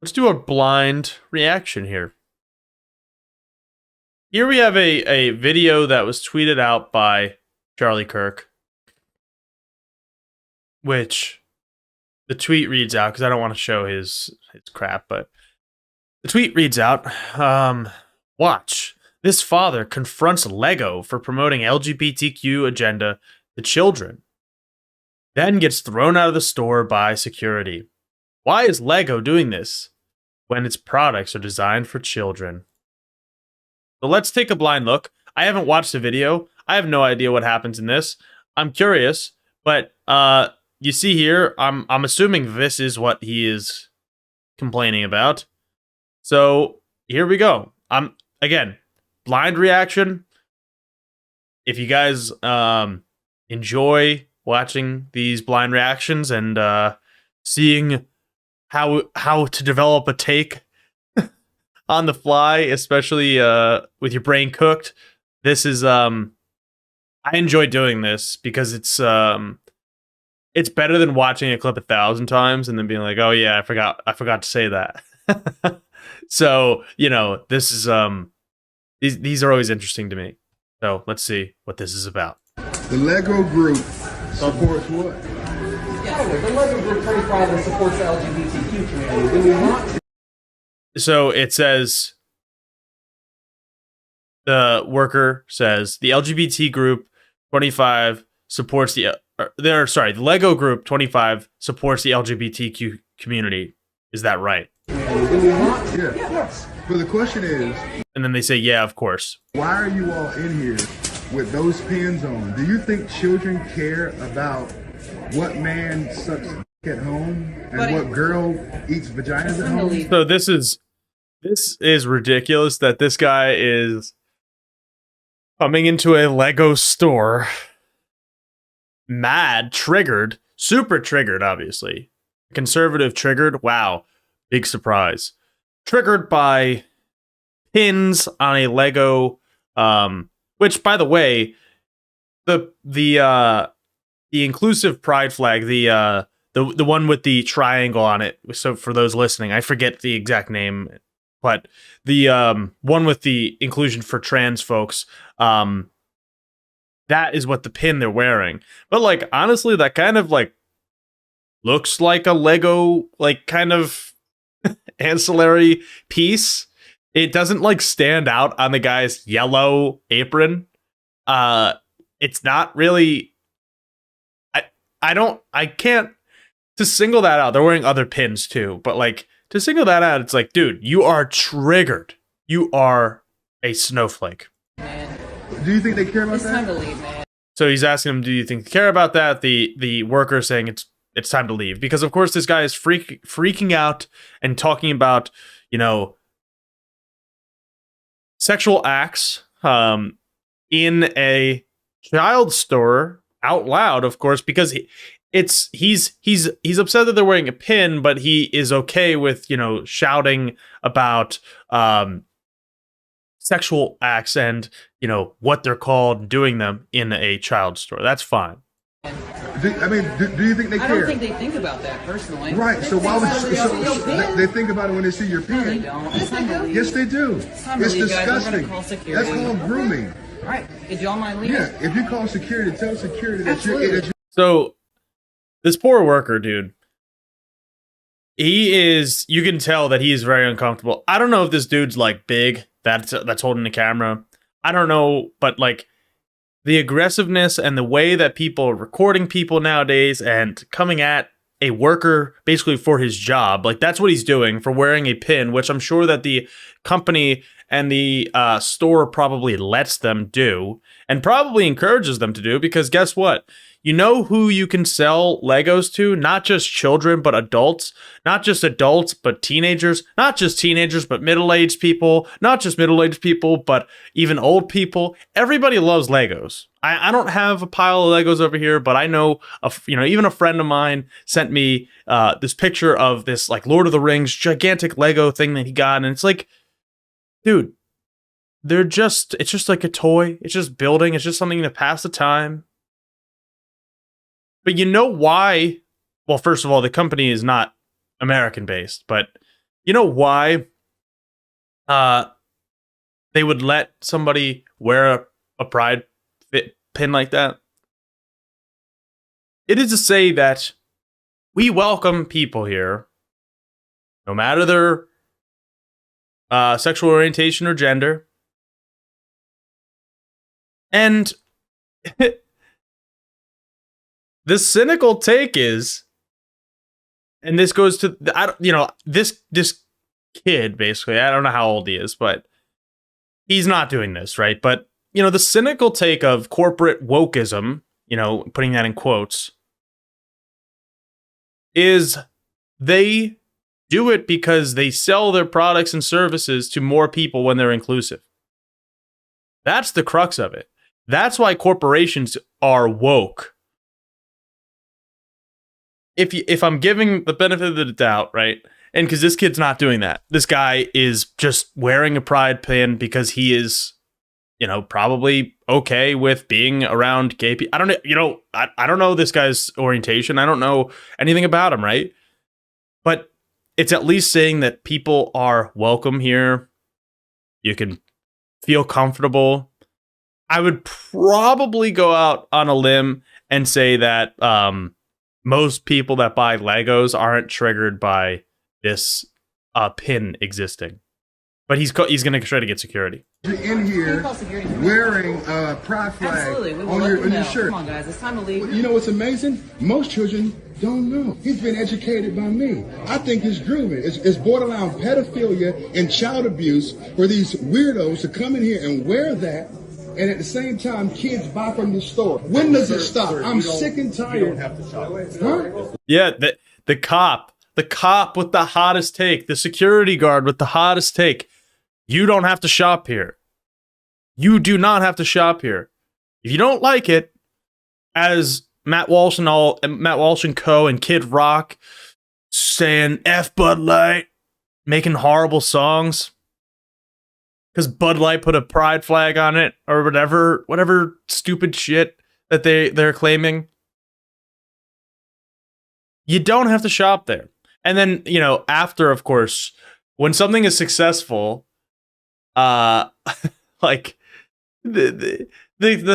Let's do a blind reaction here. Here we have a video that was tweeted out by Charlie Kirk, which the tweet reads out, because I don't want to show his crap, but the tweet reads out, watch. This father confronts Lego for promoting LGBTQ agenda to children, then gets thrown out of the store by security. Why is Lego doing this when its products are designed for children? So let's take a blind look. I haven't watched the video. I have no idea what happens in this. I'm curious, but you see here, I'm assuming this is what he is complaining about. So here we go. Again, blind reaction. If you guys enjoy watching these blind reactions and seeing how to develop a take on the fly, especially with your brain cooked, this is I enjoy doing this because it's better than watching a clip 1,000 times and then being like, oh yeah, I forgot to say that. So, you know, this is these are always interesting to me. So let's see what this is about. The Lego group supports what? Yeah, the Lego group 25 that supports the LGBTQ community. Do we want to? So it says, the worker says, the LGBT group 25 supports the Lego group 25 supports the LGBTQ community. Is that right? Do we want to? Yeah. Yes. But the question is, And then they say, yeah, of course. why are you all in here with those pins on? Do you think children care about what man sucks at home and what girl eats vaginas at home? So this is ridiculous that this guy is coming into a Lego store, mad, triggered, super triggered, obviously. Conservative triggered, wow, big surprise. Triggered by pins on a Lego, which, by the way, the inclusive pride flag, the one with the triangle on it. So for those listening, I forget the exact name, but the one with the inclusion for trans folks, that is what the pin they're wearing. But like, honestly, that kind of like looks like a Lego, like kind of ancillary piece. It doesn't like stand out on the guy's yellow apron. It's not really, I can't to single that out. They're wearing other pins too, but like to single that out, it's like, dude, you are triggered. You are a snowflake. Man, Do you think they care about it's time that? to leave, man. So he's asking him, do you think they care about that? The worker is saying it's time to leave, because of course this guy is freaking out and talking about, you know, sexual acts in a child store out loud, of course, because he's upset that they're wearing a pin, but he is okay with, you know, shouting about sexual acts and, you know, what they're called, doing them in a child store. That's fine. Do you think they I care? don't think they think about that personally. Right, so why would they think about it when they see your No, they pin? don't. It's time to leave. Yes, they do. time to It's leave, guys. We're gonna disgusting. call security. That's called grooming. All right, did y'all mind leaving? Yeah, if you call security, tell security that Absolutely. you're So this poor worker, dude, you can tell that he is very uncomfortable. I don't know if this dude's like big, that's holding the camera. I don't know, but like the aggressiveness and the way that people are recording people nowadays and coming at a worker basically for his job, like that's what he's doing for wearing a pin, which I'm sure that the company and the store probably lets them do and probably encourages them to do, because guess what? You know who you can sell Legos to? Not just children, but adults. Not just adults, but teenagers. Not just teenagers, but middle-aged people. Not just middle-aged people, but even old people. Everybody loves Legos. I don't have a pile of Legos over here, but I know, even a friend of mine sent me this picture of this like Lord of the Rings gigantic Lego thing that he got, and it's like, dude, it's just like a toy. It's just building. It's just something to pass the time. But you know why? Well, first of all, the company is not American based, but You know why uh they would let somebody wear a pride pin like that? It is to say that we welcome people here, no matter their sexual orientation or gender. And the cynical take is, and this goes to this kid basically. I don't know how old he is, but he's not doing this, right? But the cynical take of corporate wokeism, putting that in quotes, is they do it because they sell their products and services to more people when they're inclusive. That's the crux of it. That's why corporations are woke. If I'm giving the benefit of the doubt, right? And because this kid's not doing that. This guy is just wearing a pride pin because he is, probably okay with being around gay people. I don't know, I don't know this guy's orientation. I don't know anything about him, right? But it's at least saying that people are welcome here. You can feel comfortable. I would probably go out on a limb and say that most people that buy Legos aren't triggered by this pin existing. But he's going to try to get security. In here wearing a pride flag Absolutely. We will on let your, them on your know. shirt. Come on, guys. It's time to leave. You know what's amazing? Most children don't know. He's been educated by me. I think it's grooming. It's borderline pedophilia and child abuse for these weirdos to come in here and wear that, and at the same time, kids buy from the store. When does it stop? I'm sick and tired. You don't have to shop. Huh? Yeah, the cop with the hottest take, the security guard with the hottest take. You don't have to shop here. You do not have to shop here. If you don't like it, as Matt Walsh and Co. and Kid Rock saying F Bud Light, making horrible songs because Bud Light put a pride flag on it or whatever stupid shit that they're claiming. You don't have to shop there. And then, after, of course, when something is successful, like the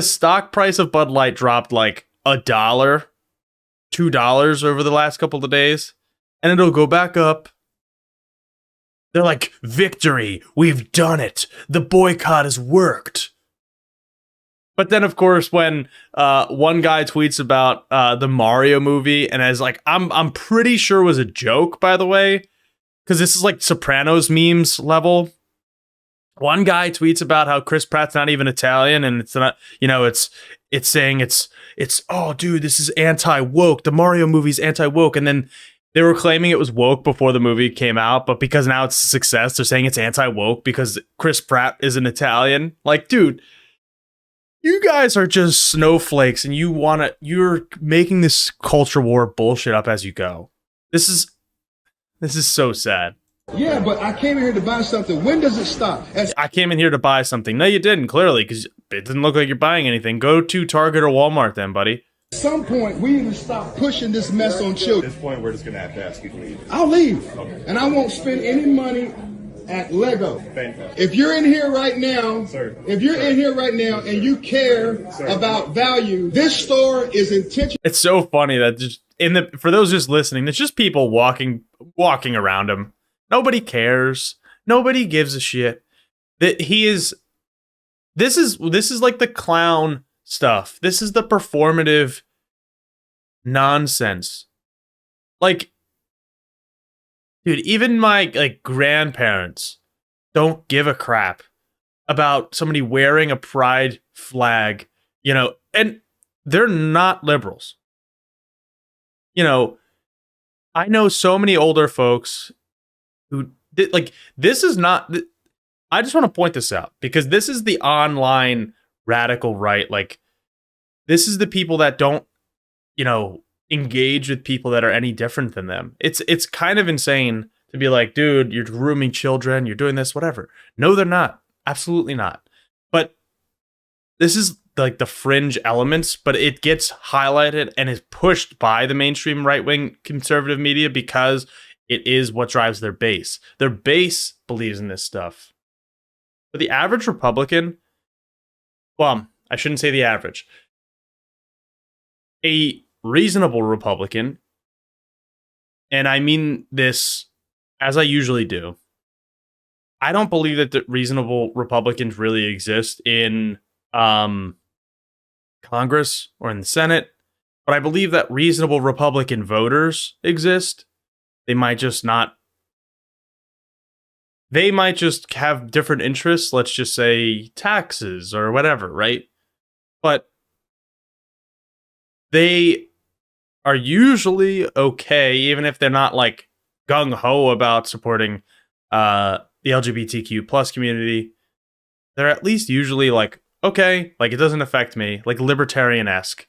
stock price of Bud Light dropped like $1, $2 over the last couple of days, and it'll go back up. They're like, victory, we've done it. The boycott has worked. But then, of course, when one guy tweets about the Mario movie, and as like, I'm pretty sure it was a joke, by the way, because this is like Sopranos memes level. One guy tweets about how Chris Pratt's not even Italian, and it's not, it's saying it's oh dude, this is anti-woke. The Mario movie's anti-woke, and then they were claiming it was woke before the movie came out, but because now it's a success, they're saying it's anti-woke because Chris Pratt is an Italian. Like, dude, you guys are just snowflakes, and you're making this culture war bullshit up as you go. This is so sad. Yeah, but I came here to buy something. When does it stop? I came in here to buy something. No, you didn't, clearly, because it didn't look like you're buying anything. Go to Target or Walmart then, buddy. At some point, we need to stop pushing this mess on children. At this point, we're just going to have to ask you to leave. I'll leave. Okay. And I won't spend any money at Lego. Fantastic. If you're in here right now, Sir. If you're in here right now and you care about value, this store is intentional. It's so funny that just for those just listening, there's just people walking around him. Nobody cares. Nobody gives a shit. That he is. This is like the clown stuff. This is the performative nonsense. Like, dude, even my grandparents don't give a crap about somebody wearing a pride flag, and they're not liberals. I know so many older folks who this is not. I just want to point this out because this is the online radical right. Like, this is the people that don't, engage with people that are any different than them. It's kind of insane to be like, dude, you're grooming children, you're doing this, whatever. No, they're not. Absolutely not. But this is like the fringe elements, but it gets highlighted and is pushed by the mainstream right-wing conservative media because It is what drives their base. Their base believes in this stuff. But the average Republican, well, I shouldn't say the average. A reasonable Republican, and I mean this as I usually do, I don't believe that the reasonable Republicans really exist in Congress or in the Senate, but I believe that reasonable Republican voters exist. They might just have different interests, let's just say taxes or whatever, right? But they are usually okay, even if they're not like gung ho about supporting the LGBTQ plus community. They're at least usually like, okay, like it doesn't affect me, like libertarian-esque.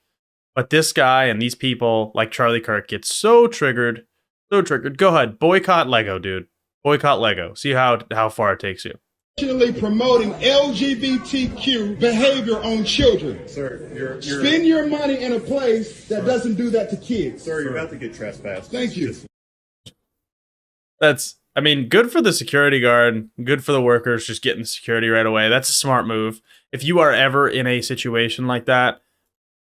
But this guy and these people, like Charlie Kirk, get so triggered. So triggered. Go ahead, boycott Lego, dude. Boycott Lego. See how far it takes you. Promoting LGBTQ behavior on children. Sir, you're Spend your money in a place that doesn't do that to kids. Sir, you're about to get trespassed. Thank you. I mean, good for the security guard, good for the workers just getting security right away. That's a smart move. If you are ever in a situation like that,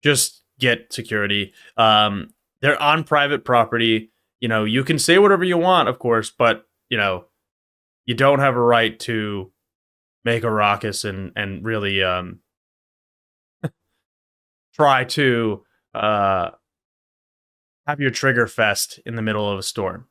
just get security. They're on private property. You know, you can say whatever you want, of course, but, you know, you don't have a right to make a ruckus and really try to have your trigger fest in the middle of a storm.